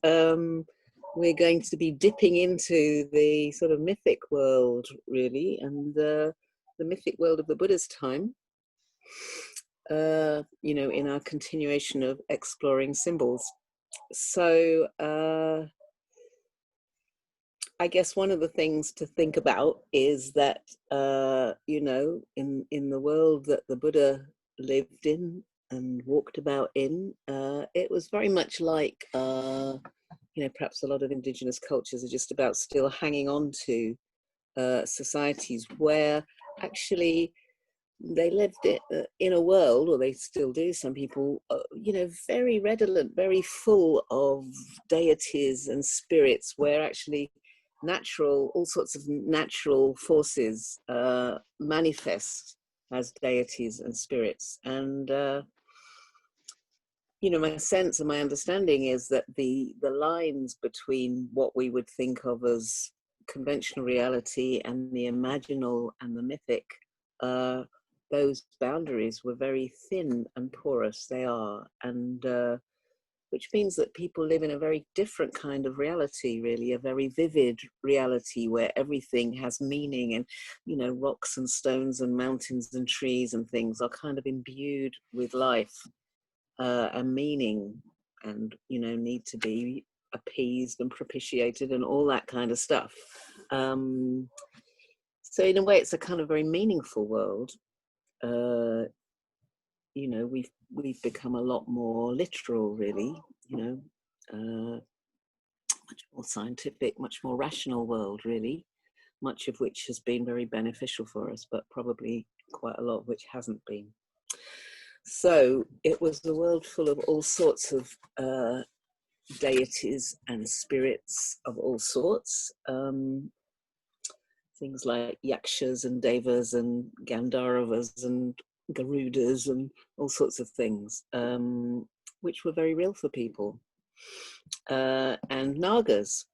we're going to be dipping into the sort of mythic world, really, and the mythic world of the Buddha's time, you know, in our continuation of exploring symbols. So I guess one of the things to think about is that, you know, in the world that the Buddha lived in and walked about in, it was very much like, you know, perhaps a lot of indigenous cultures are just about still hanging on to societies where actually they lived in a world, or they still do, some people, you know, very redolent, very full of deities and spirits, where actually all sorts of natural forces manifest as deities and spirits. And you know, my sense and my understanding is that the lines between what we would think of as conventional reality and the imaginal and the mythic, those boundaries were very thin and porous. They are, and which means that people live in a very different kind of reality, really, a very vivid reality where everything has meaning, and, you know, rocks and stones and mountains and trees and things are kind of imbued with life and meaning, and, you know, need to be appeased and propitiated and all that kind of stuff. So in a way, it's a kind of very meaningful world. You know, we've become a lot more literal, really, you know, much more scientific, much more rational world, really, much of which has been very beneficial for us, but probably quite a lot of which hasn't been. So it was a world full of all sorts of deities and spirits of all sorts. Things like yakshas and devas and gandharvas and garudas and all sorts of things, which were very real for people. And Nagas.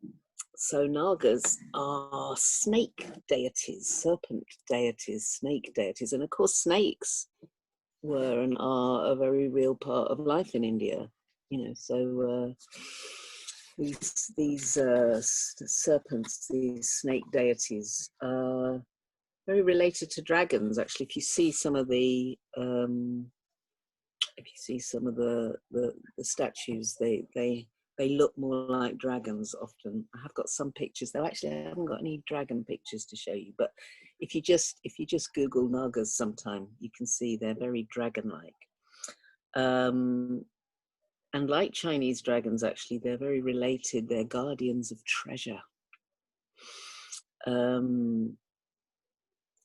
So Nagas are snake deities, serpent deities, snake deities. And of course, snakes were and are a very real part of life in India. You know, so these serpents, these snake deities, are very related to dragons. Actually, if you see some of the statues, they look more like dragons often. I have got some pictures, though. Actually, I haven't got any dragon pictures to show you. But if you just Google Nagas sometime, you can see they're very dragon-like. And like Chinese dragons, actually, they're very related. They're guardians of treasure.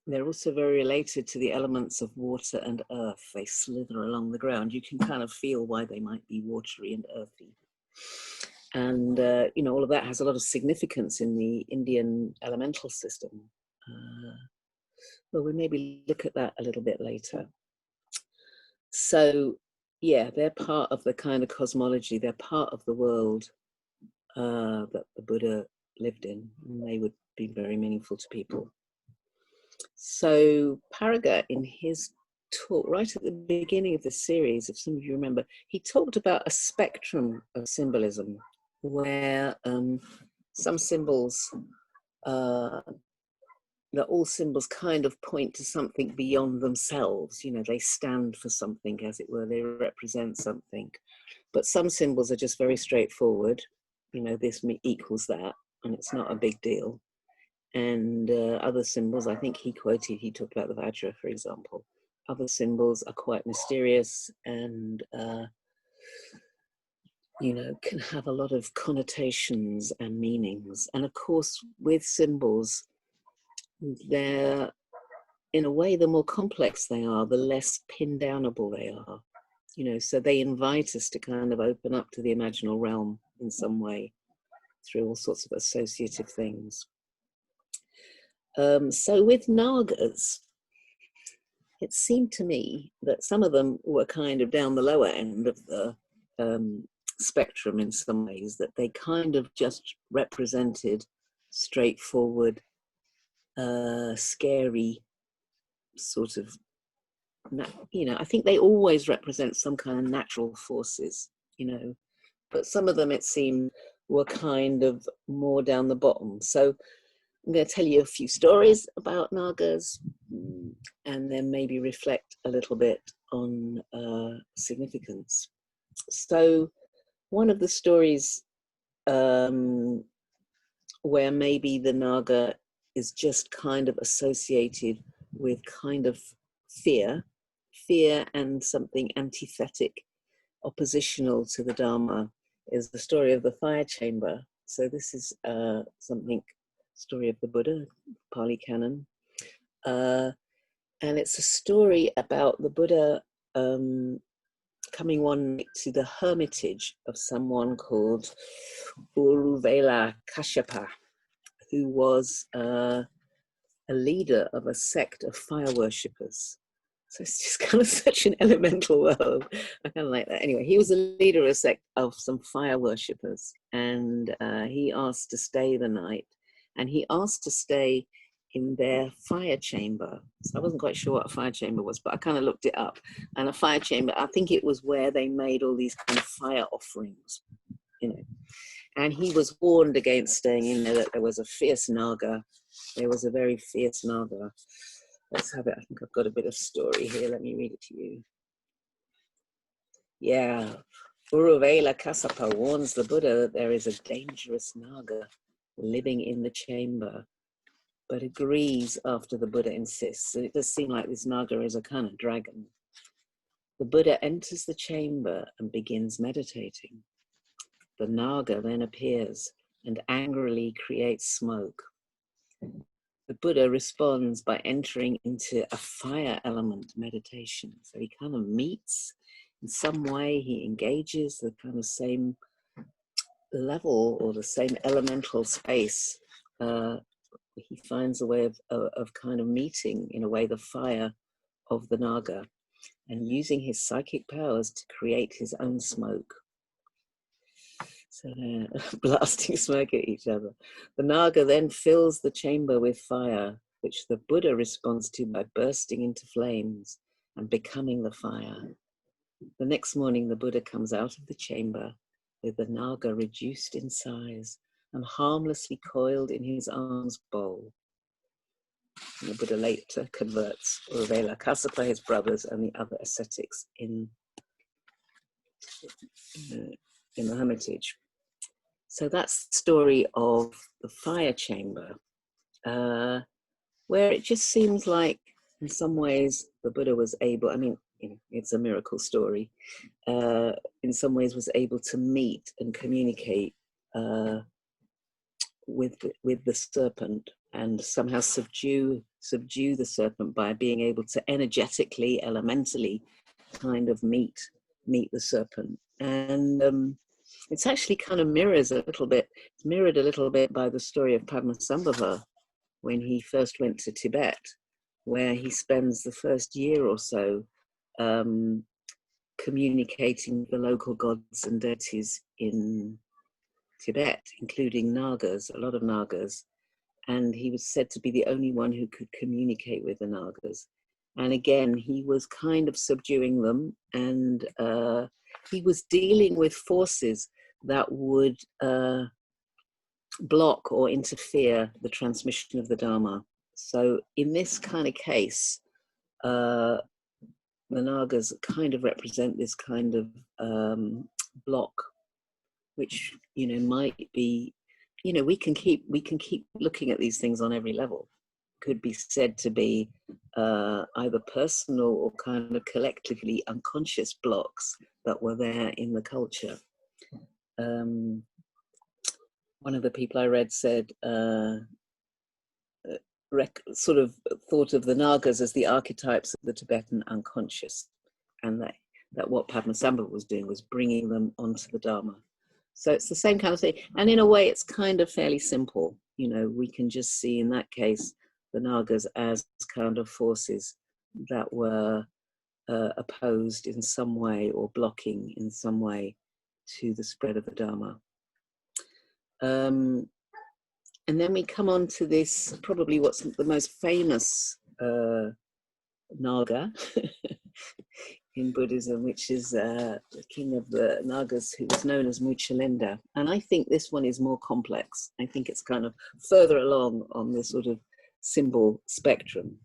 They're also very related to the elements of water and earth. They slither along the ground. You can kind of feel why they might be watery and earthy. And, you know, all of that has a lot of significance in the Indian elemental system. Well, we'll maybe look at that a little bit later. So, yeah, they're part of the kind of cosmology. They're part of the world that the Buddha lived in, and they would be very meaningful to people. So Paraga, in his talk right at the beginning of the series, if some of you remember, he talked about a spectrum of symbolism where some symbols, that all symbols kind of point to something beyond themselves. You know, they stand for something, as it were, they represent something. But some symbols are just very straightforward. You know, this equals that, and it's not a big deal. And other symbols, I think he talked about the Vajra, for example. Other symbols are quite mysterious and, you know, can have a lot of connotations and meanings. And of course, with symbols, they're, in a way, the more complex they are, the less pin-downable they are. You know, so they invite us to kind of open up to the imaginal realm in some way through all sorts of associative things. So with Nagas, it seemed to me that some of them were kind of down the lower end of the spectrum in some ways, that they kind of just represented straightforward, scary sort of, you know, I think they always represent some kind of natural forces, you know, but some of them, it seemed, were kind of more down the bottom. So I'm going to tell you a few stories about Nagas, and then maybe reflect a little bit on significance. So one of the stories where maybe the Naga is just kind of associated with kind of fear and something antithetic, oppositional to the Dharma, is the story of the fire chamber. So this is story of the Buddha, Pali Canon. And it's a story about the Buddha coming one night to the hermitage of someone called Uruvela Kashyapa, who was a leader of a sect of fire worshippers. So it's just kind of such an elemental world. I kind of like that. Anyway, he was a leader of a sect of some fire worshippers, and he asked to stay the night, and he asked to stay in their fire chamber. So I wasn't quite sure what a fire chamber was, but I kind of looked it up. And a fire chamber, I think it was where they made all these kind of fire offerings, you know. And he was warned against staying in there, that there was a fierce Naga. There was a very fierce Naga. Let's have it. I think I've got a bit of story here. Let me read it to you. Yeah. Uruvela Kasapa warns the Buddha that there is a dangerous Naga living in the chamber, but agrees after the Buddha insists. And it does seem like this Naga is a kind of dragon. The Buddha enters the chamber and begins meditating. The Naga then appears and angrily creates smoke. The Buddha responds by entering into a fire element meditation. So he kind of meets in some way, he engages the kind of same level or the same elemental space. He finds a way of kind of meeting, in a way, the fire of the Naga, and using his psychic powers to create his own smoke. So they're blasting smoke at each other. The Naga then fills the chamber with fire, which the Buddha responds to by bursting into flames and becoming the fire. The next morning, the Buddha comes out of the chamber with the Naga reduced in size and harmlessly coiled in his arms bowl. And the Buddha later converts Uruvela Kasapa, his brothers, and the other ascetics in the hermitage. So that's the story of the fire chamber, where it just seems like, in some ways, the Buddha was able, I mean, it's a miracle story, in some ways was able to meet and communicate with the serpent, and somehow subdue the serpent by being able to energetically, elementally kind of meet the serpent. And it's actually kind of mirrored a little bit by the story of Padmasambhava when he first went to Tibet, where he spends the first year or so communicating with the local gods and deities in Tibet, including Nagas, a lot of Nagas. And he was said to be the only one who could communicate with the Nagas. And again, he was kind of subduing them, and he was dealing with forces that would block or interfere the transmission of the Dharma. So in this kind of case, the Nagas kind of represent this kind of block, which, might be, we can keep looking at these things on every level. Could be said to be either personal or kind of collectively unconscious blocks that were there in the culture. One of the people I read said, sort of thought of the Nagas as the archetypes of the Tibetan unconscious, and that what Padmasambhava was doing was bringing them onto the Dharma. So it's the same kind of thing. And in a way, it's kind of fairly simple. We can just see in that case the Nagas as kind of forces that were opposed in some way or blocking in some way to the spread of the Dharma. And then we come on to this, probably what's the most famous Naga in Buddhism, which is the king of the Nagas, who was known as Muchalinda. And I think this one is more complex. I think it's kind of further along on the sort of symbol spectrum.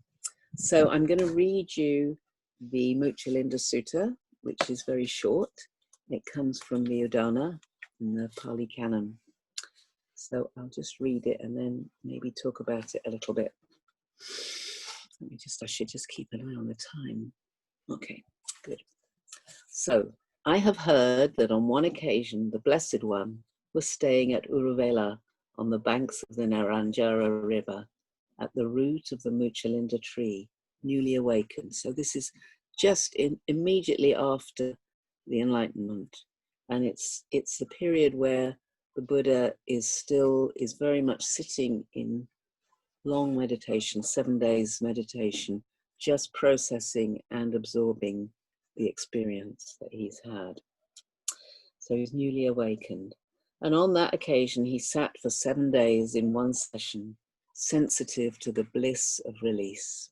So I'm going to read you the Muchalinda Sutta, which is very short. It comes from the Udana in the Pali Canon. So I'll just read it and then maybe talk about it a little bit. I should just keep an eye on the time. Okay, good. So I have heard that on one occasion, the Blessed One was staying at Uruvela on the banks of the Naranjara River at the root of the Muchalinda tree, newly awakened. So this is just immediately after the Enlightenment. And it's the period where the Buddha is very much sitting in long meditation, 7 days meditation, just processing and absorbing the experience that he's had. So he's newly awakened. And on that occasion, he sat for 7 days in one session, sensitive to the bliss of release.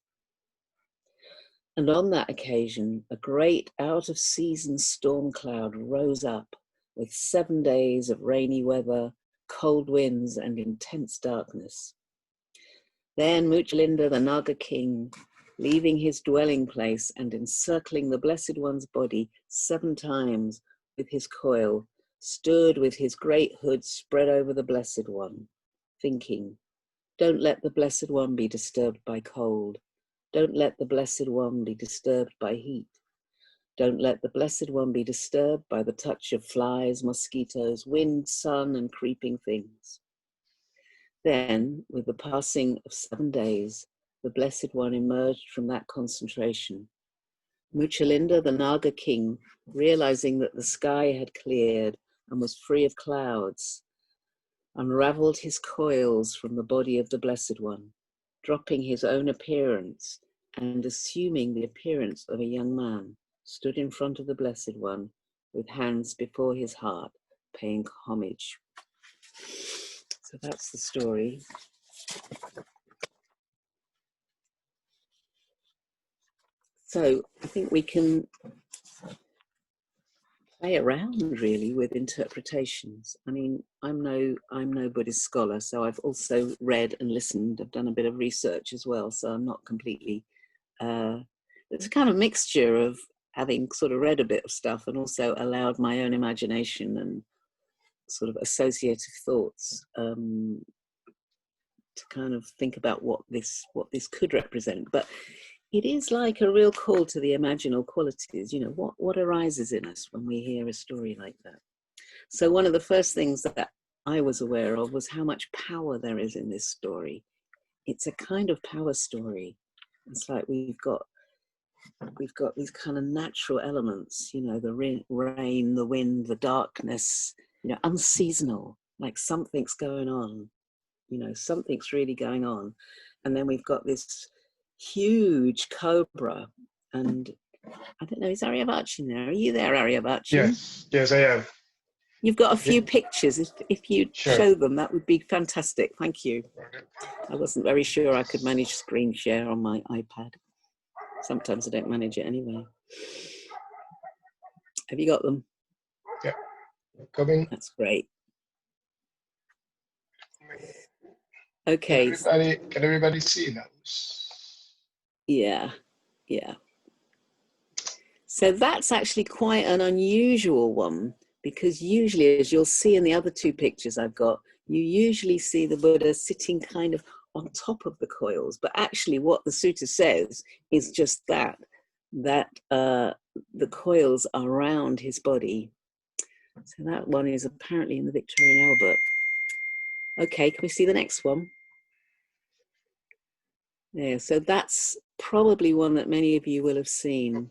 And on that occasion, a great out-of-season storm cloud rose up with 7 days of rainy weather, cold winds, and intense darkness. Then Muchalinda, the Naga king, leaving his dwelling place and encircling the Blessed One's body 7 times with his coil, stood with his great hood spread over the Blessed One, thinking, "Don't let the Blessed One be disturbed by cold. Don't let the Blessed One be disturbed by heat. Don't let the Blessed One be disturbed by the touch of flies, mosquitoes, wind, sun, and creeping things." Then, with the passing of 7 days, the Blessed One emerged from that concentration. Muchalinda, the Naga king, realizing that the sky had cleared and was free of clouds, unraveled his coils from the body of the Blessed One, dropping his own appearance and assuming the appearance of a young man, stood in front of the Blessed One with hands before his heart, paying homage. So that's the story. So I think we can play around really with interpretations. I mean, I'm no Buddhist scholar, so I've also read and listened. I've done a bit of research as well, so I'm not completely. It's a kind of mixture of having sort of read a bit of stuff and also allowed my own imagination and sort of associative thoughts to kind of think about what this could represent. But it is like a real call to the imaginal qualities, you know, what arises in us when we hear a story like that. So one of the first things that I was aware of was how much power there is in this story. It's a kind of power story. It's like we've got these kind of natural elements, you know, the rain, the wind, the darkness, you know, unseasonal, like something's going on, you know, something's really going on. And then we've got this huge cobra, and I don't know, is Aryabhachi there? Are you there, Aryabhachi? Yes, I am. You've got a few pictures. If you show them, that would be fantastic. Thank you. I wasn't very sure I could manage screen share on my iPad. Sometimes I don't manage it anyway. Have you got them? Yeah, coming. That's great. Okay. Can everybody see those? Yeah. So that's actually quite an unusual one, because usually, as you'll see in the other 2 pictures I've got, you usually see the Buddha sitting kind of on top of the coils. But actually what the sutta says is just that the coils are around his body. So that one is apparently in the Victorian Albert. Okay, can we see the next one? Yeah, so that's probably one that many of you will have seen.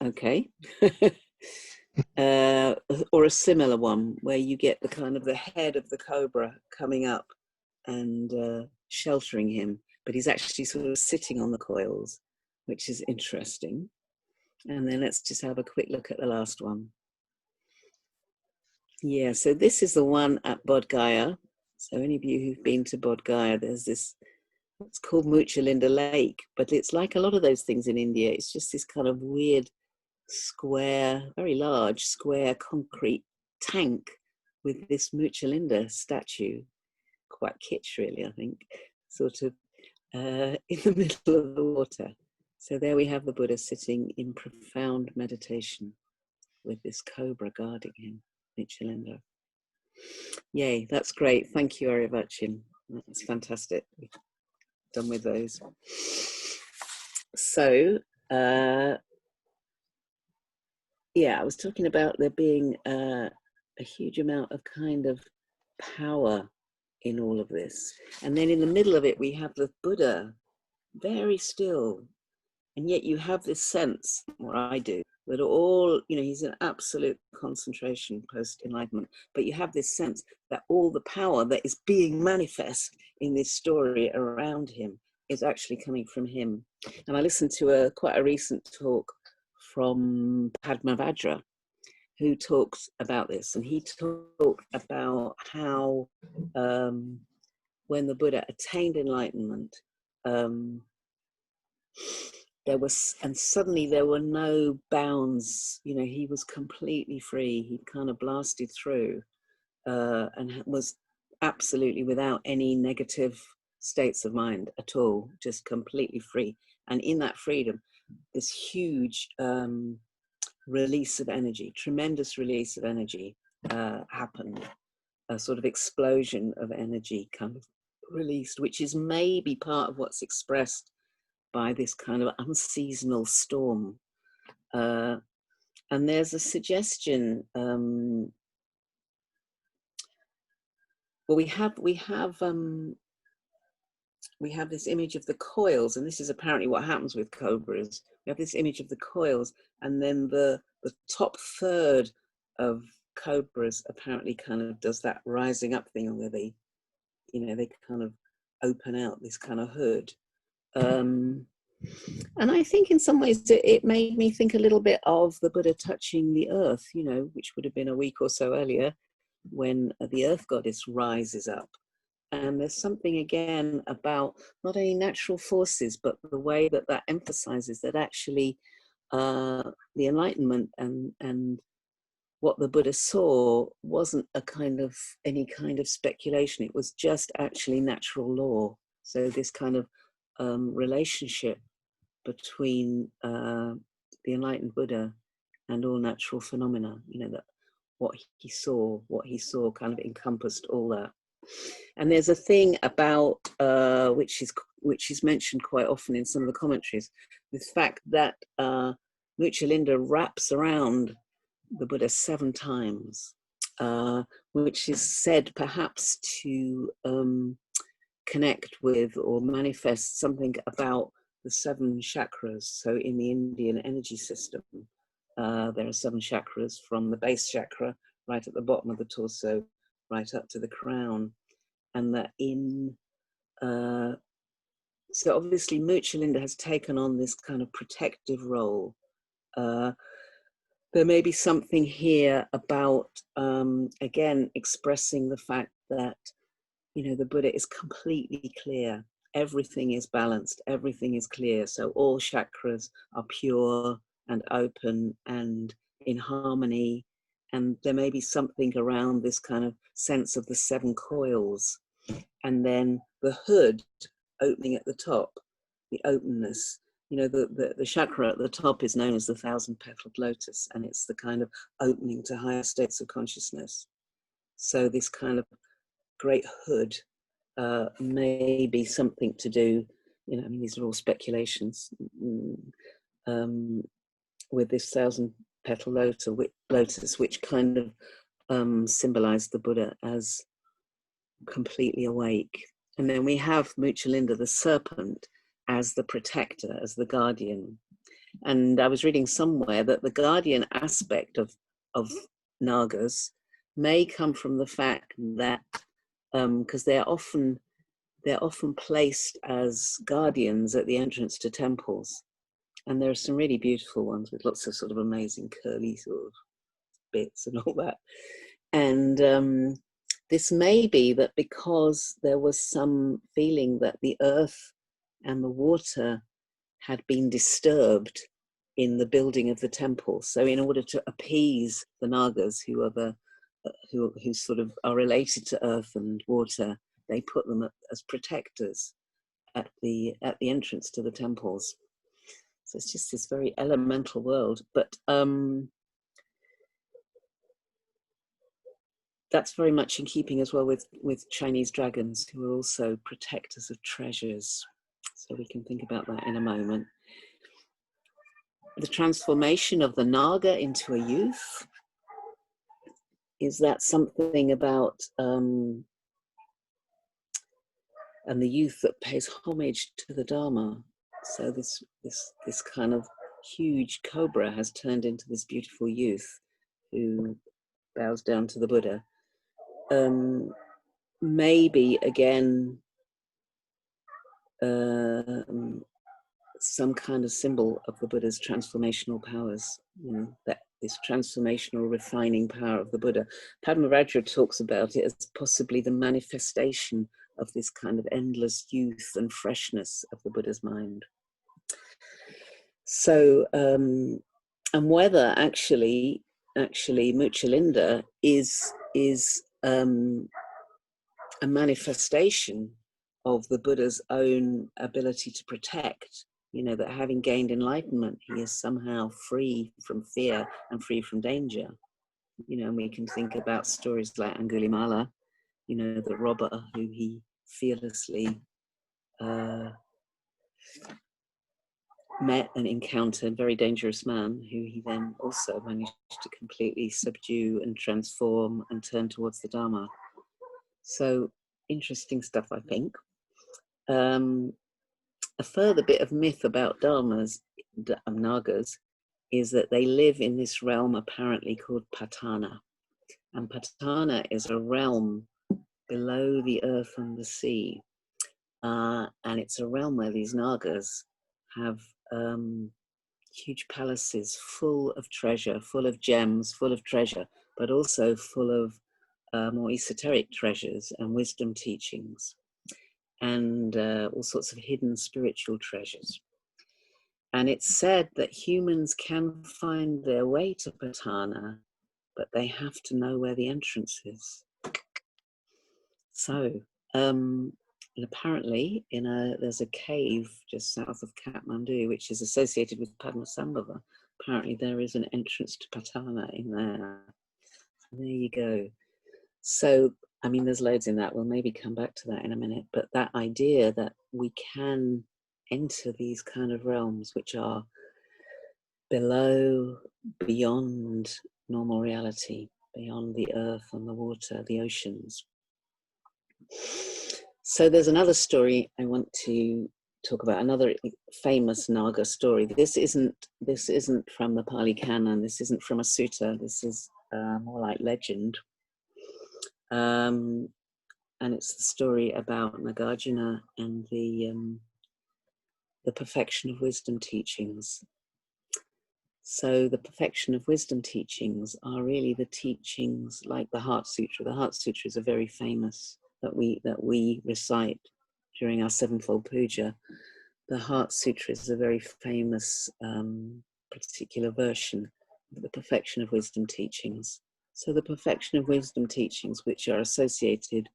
Okay. Or a similar one where you get the kind of the head of the cobra coming up and sheltering him, but he's actually sort of sitting on the coils, which is interesting. And then let's just have a quick look at the last one. Yeah, so this is the one at Bodh Gaya. So any of you who've been to Bodh Gaya, there's this It's called Muchalinda Lake, but it's like a lot of those things in India. It's just this kind of weird square, very large square concrete tank with this Muchalinda statue. Quite kitsch, really, I think, sort of in the middle of the water. So there we have the Buddha sitting in profound meditation with this cobra guarding him, Muchalinda. Yay, that's great. Thank you, Aryavachin. That's fantastic. Done with those. So, yeah, I was talking about there being a huge amount of kind of power in all of this. And then in the middle of it, we have the Buddha, very still. And yet you have this sense, or I do, that all, you know, he's in absolute concentration post-enlightenment, but you have this sense that all the power that is being manifest in this story around him is actually coming from him. And I listened to quite a recent talk from Padmavajra, who talks about this, and he talked about how when the Buddha attained enlightenment, there was, and suddenly there were no bounds. You know, he was completely free. He kind of blasted through and was absolutely without any negative states of mind at all, just completely free. And in that freedom, this huge release of energy, tremendous release of energy happened, a sort of explosion of energy kind of released, which is maybe part of what's expressed by this kind of unseasonal storm. And there's a suggestion, well, we have this image of the coils, and this is apparently what happens with cobras. We have this image of the coils, and then the top third of cobras apparently kind of does that rising up thing where they, you know, they kind of open out this kind of hood. And I think in some ways it made me think a little bit of the Buddha touching the earth, you know, which would have been a week or so earlier when the earth goddess rises up. And there's something again about not only natural forces, but the way that that emphasizes that actually the Enlightenment and what the Buddha saw wasn't a kind of any kind of speculation. It was just actually natural law. So this kind of relationship between the enlightened Buddha and all natural phenomena, you know, that what he saw kind of encompassed all that. And there's a thing about which is mentioned quite often in some of the commentaries, this fact that Muchalinda wraps around the Buddha 7 times, which is said perhaps to connect with or manifest something about the 7 chakras. So in the Indian energy system, there are 7 chakras, from the base chakra right at the bottom of the torso right up to the crown. And that in so obviously Muchalinda has taken on this kind of protective role. There may be something here about again expressing the fact that, you know, the Buddha is completely clear. Everything is balanced, everything is clear. So all chakras are pure and open and in harmony. And there may be something around this kind of sense of the 7 coils. And then the hood opening at the top, the openness. You know, the chakra at the top is known as the 1,000-petaled lotus, and it's the kind of opening to higher states of consciousness. So this kind of great hood may be something to do, you know, I mean, these are all speculations, with this 1,000-petal lotus, which kind of symbolized the Buddha as completely awake. And then we have Muchalinda, the serpent, as the protector, as the guardian. And I was reading somewhere that the guardian aspect of Nagas may come from the fact that because they're often placed as guardians at the entrance to temples, and there are some really beautiful ones with lots of sort of amazing curly sort of bits and all that. And this may be that because there was some feeling that the earth and the water had been disturbed in the building of the temple. So in order to appease the Nagas, who are who sort of are related to earth and water, they put them as protectors at the entrance to the temples. So it's just this very elemental world. But that's very much in keeping as well with Chinese dragons, who are also protectors of treasures. So we can think about that in a moment. The transformation of the Naga into a youth, is that something about, and the youth that pays homage to the Dharma. So this kind of huge cobra has turned into this beautiful youth who bows down to the Buddha. Maybe again, some kind of symbol of the Buddha's transformational powers, you know, that this transformational refining power of the Buddha. Padma-Vajra talks about it as possibly the manifestation of this kind of endless youth and freshness of the Buddha's mind. So, and whether actually Muchalinda is a manifestation of the Buddha's own ability to protect, you know, that having gained enlightenment, he is somehow free from fear and free from danger. You know, and we can think about stories like Angulimala, you know, the robber who he fearlessly met and encountered, very dangerous man who he then also managed to completely subdue and transform and turn towards the Dharma. So interesting stuff, I think. A further bit of myth about Nagas, is that they live in this realm apparently called Patana. And Patana is a realm below the earth and the sea. And it's a realm where these Nagas have huge palaces full of treasure, full of gems, full of treasure, but also full of more esoteric treasures and wisdom teachings, and all sorts of hidden spiritual treasures. And it's said that humans can find their way to Patana, but they have to know where the entrance is. So, and apparently there's a cave just south of Kathmandu, which is associated with Padmasambhava. Apparently there is an entrance to Patana in there. So there you go. So, I mean, there's loads in that. We'll maybe come back to that in a minute. But that idea that we can enter these kind of realms which are below, beyond normal reality, beyond the earth and the water, the oceans. So there's another story I want to talk about, another famous Naga story. This isn't from the Pali Canon. This isn't from a sutta. This is more like legend. And it's the story about Nagarjuna and the perfection of wisdom teachings. So the perfection of wisdom teachings are really the teachings like the Heart Sutra. The Heart Sutra is a very famous, that we recite during our sevenfold puja. The Heart Sutra is a very famous particular version of the perfection of wisdom teachings. So the perfection of wisdom teachings, which are associated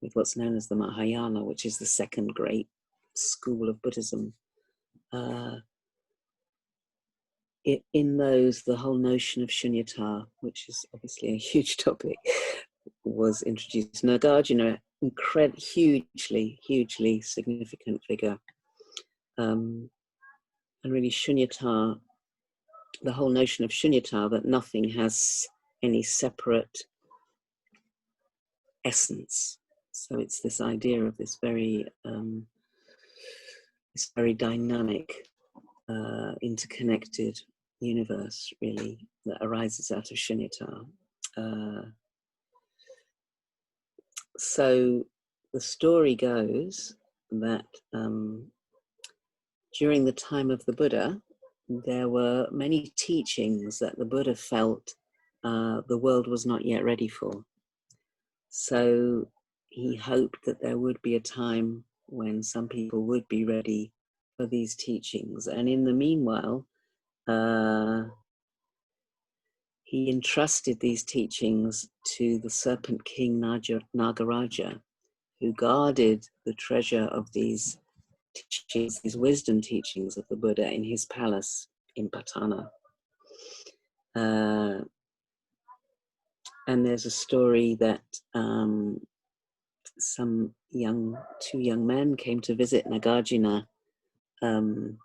with what's known as the Mahayana, which is the second great school of Buddhism, in those, the whole notion of shunyata, which is obviously a huge topic, was introduced. Nagarjuna, hugely significant figure. And really shunyata, the whole notion of shunyata, that nothing has any separate essence. So it's this idea of this very dynamic, interconnected universe, really, that arises out of shunyata. So the story goes that during the time of the Buddha, there were many teachings that the Buddha felt the world was not yet ready for. So he hoped that there would be a time when some people would be ready for these teachings. And in the meanwhile, he entrusted these teachings to the Serpent King Nagaraja, who guarded the treasure of these teachings, these wisdom teachings of the Buddha in his palace in Patana. And there's a story that two young men came to visit Nagarjuna, who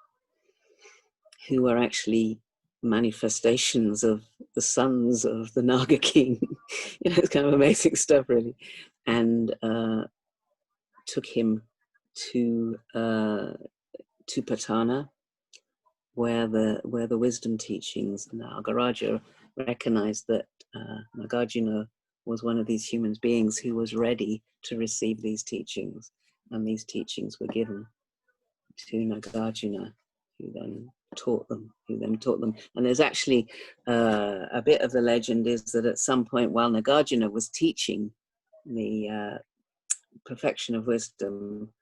were actually manifestations of the sons of the Naga king. It's kind of amazing stuff, really. And took him to Patana, where the wisdom teachings, Nagaraja recognized that Nagarjuna was one of these human beings who was ready to receive these teachings, and these teachings were given to Nagarjuna, who then taught them. And there's actually a bit of the legend is that at some point while Nagarjuna was teaching the perfection of wisdom,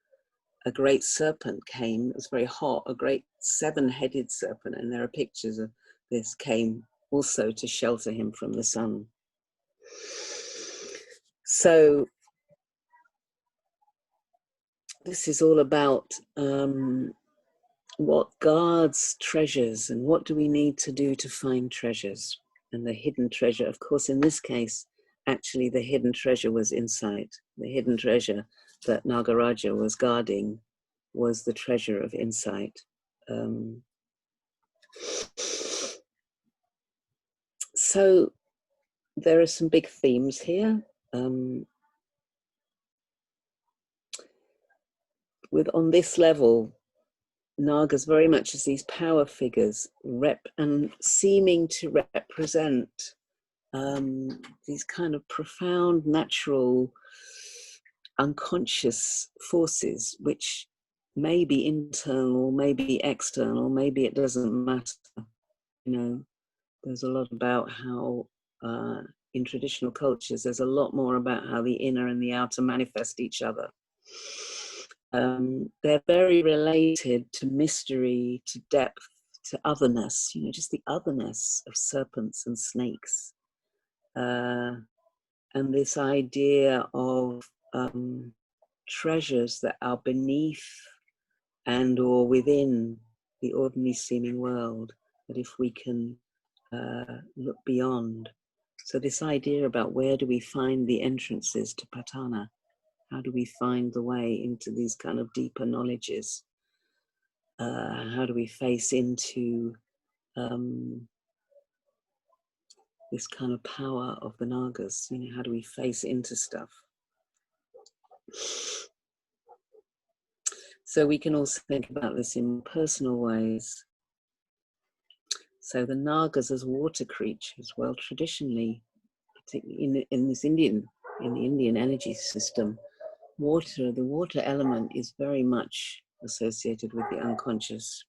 a great serpent came. It was very hot, a great 7-headed serpent, and there are pictures of this, came also to shelter him from the sun. So this is all about what guards treasures, and what do we need to do to find treasures. And the hidden treasure, of course, in this case, actually the hidden treasure was insight. The hidden treasure that Nagaraja was guarding was the treasure of insight. So there are some big themes here. On this level, Nagas very much as these power figures and seeming to represent these kind of profound natural unconscious forces, which may be internal, may be external, maybe it doesn't matter. There's a lot about how in traditional cultures, there's a lot more about how the inner and the outer manifest each other. They're very related to mystery, to depth, to otherness, just the otherness of serpents and snakes. And this idea of treasures that are beneath and or within the ordinary seeming world, that if we can look beyond. So this idea about where do we find the entrances to Patana? How do we find the way into these kind of deeper knowledges? How do we face into this kind of power of the Nagas? How do we face into stuff? So we can also think about this in personal ways. So the Nagas as water creatures, well, traditionally, particularly in the Indian energy system, the water element is very much associated with the unconscious,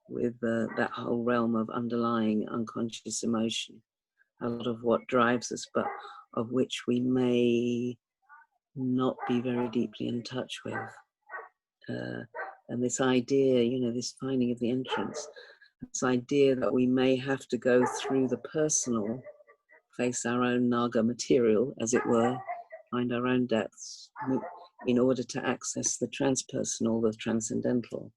with that whole realm of underlying unconscious emotion, a lot of what drives us, but of which we may not be very deeply in touch with. And this idea, this finding of the entrance, this idea that we may have to go through the personal, face our own Naga material, as it were, find our own depths, in order to access the transpersonal, the transcendental.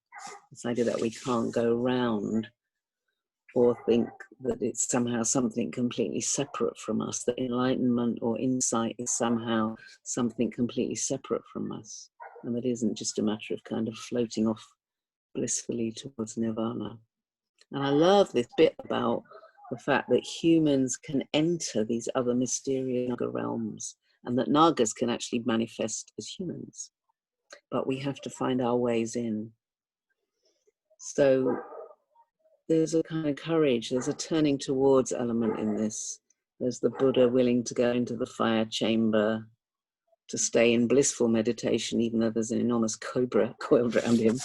This idea that we can't go round or think that it's somehow something completely separate from us, that enlightenment or insight is somehow something completely separate from us, and that isn't just a matter of kind of floating off blissfully towards nirvana. And I love this bit about the fact that humans can enter these other mysterious Naga realms, and that Nagas can actually manifest as humans, but we have to find our ways in. So there's a kind of courage, there's a turning towards element in this. There's the Buddha willing to go into the fire chamber, to stay in blissful meditation, even though there's an enormous cobra coiled around him.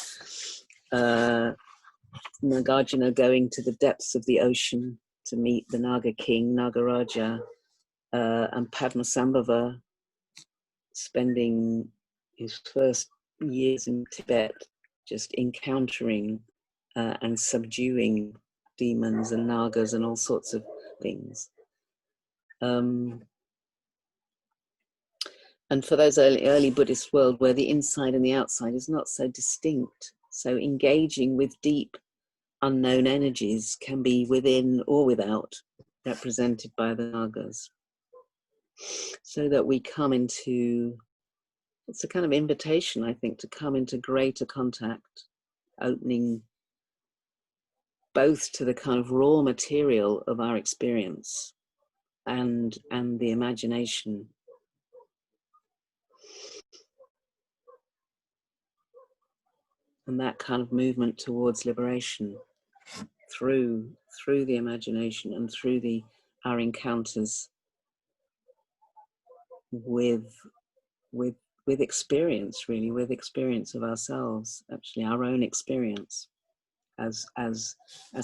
Nagarjuna going to the depths of the ocean to meet the Naga king, Nagaraja, and Padmasambhava spending his first years in Tibet just encountering and subduing demons and Nagas and all sorts of things. And for those early Buddhist world where the inside and the outside is not so distinct, so engaging with deep unknown energies can be within or without, represented by the Nagas. So that we come into, it's a kind of invitation, I think, to come into greater contact, opening both to the kind of raw material of our experience and the imagination. And that kind of movement towards liberation through the imagination and through our encounters with experience, really, with experience of ourselves, actually our own experience, as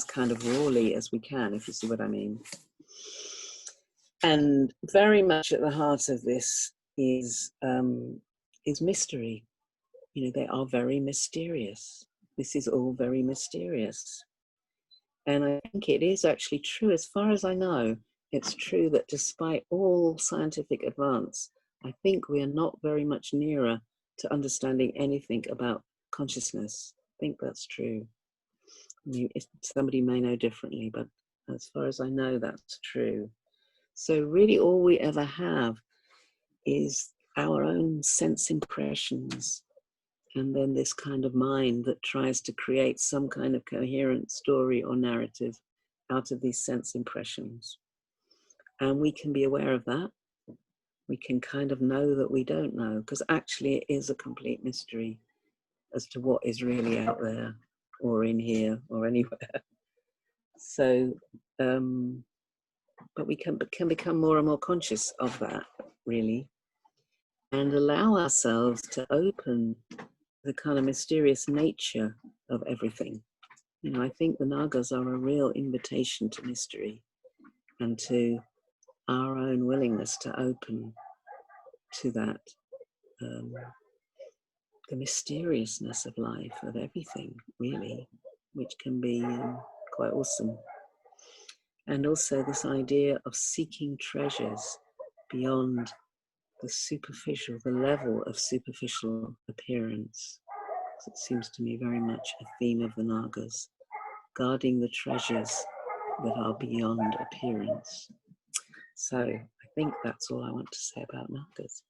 kind of rawly as we can, if you see what I mean. And very much at the heart of this is mystery. You know, they are very mysterious. This is all very mysterious. And I think it is actually true, as far as I know, it's true that despite all scientific advance, I think we are not very much nearer to understanding anything about consciousness. I think that's true. I mean, somebody may know differently, but as far as I know, that's true. So really all we ever have is our own sense impressions, and then this kind of mind that tries to create some kind of coherent story or narrative out of these sense impressions. And we can be aware of that. We can kind of know that we don't know, because actually it is a complete mystery as to what is really out there or in here or anywhere. So, but we can become more and more conscious of that, really, and allow ourselves to open the kind of mysterious nature of everything. You know, I think the Nagas are a real invitation to mystery and to our own willingness to open to that, the mysteriousness of life, of everything, really, which can be quite awesome. And also this idea of seeking treasures beyond the superficial, the level of superficial appearance. So it seems to me very much a theme of the Nagas, guarding the treasures that are beyond appearance. So I think that's all I want to say about Nagas.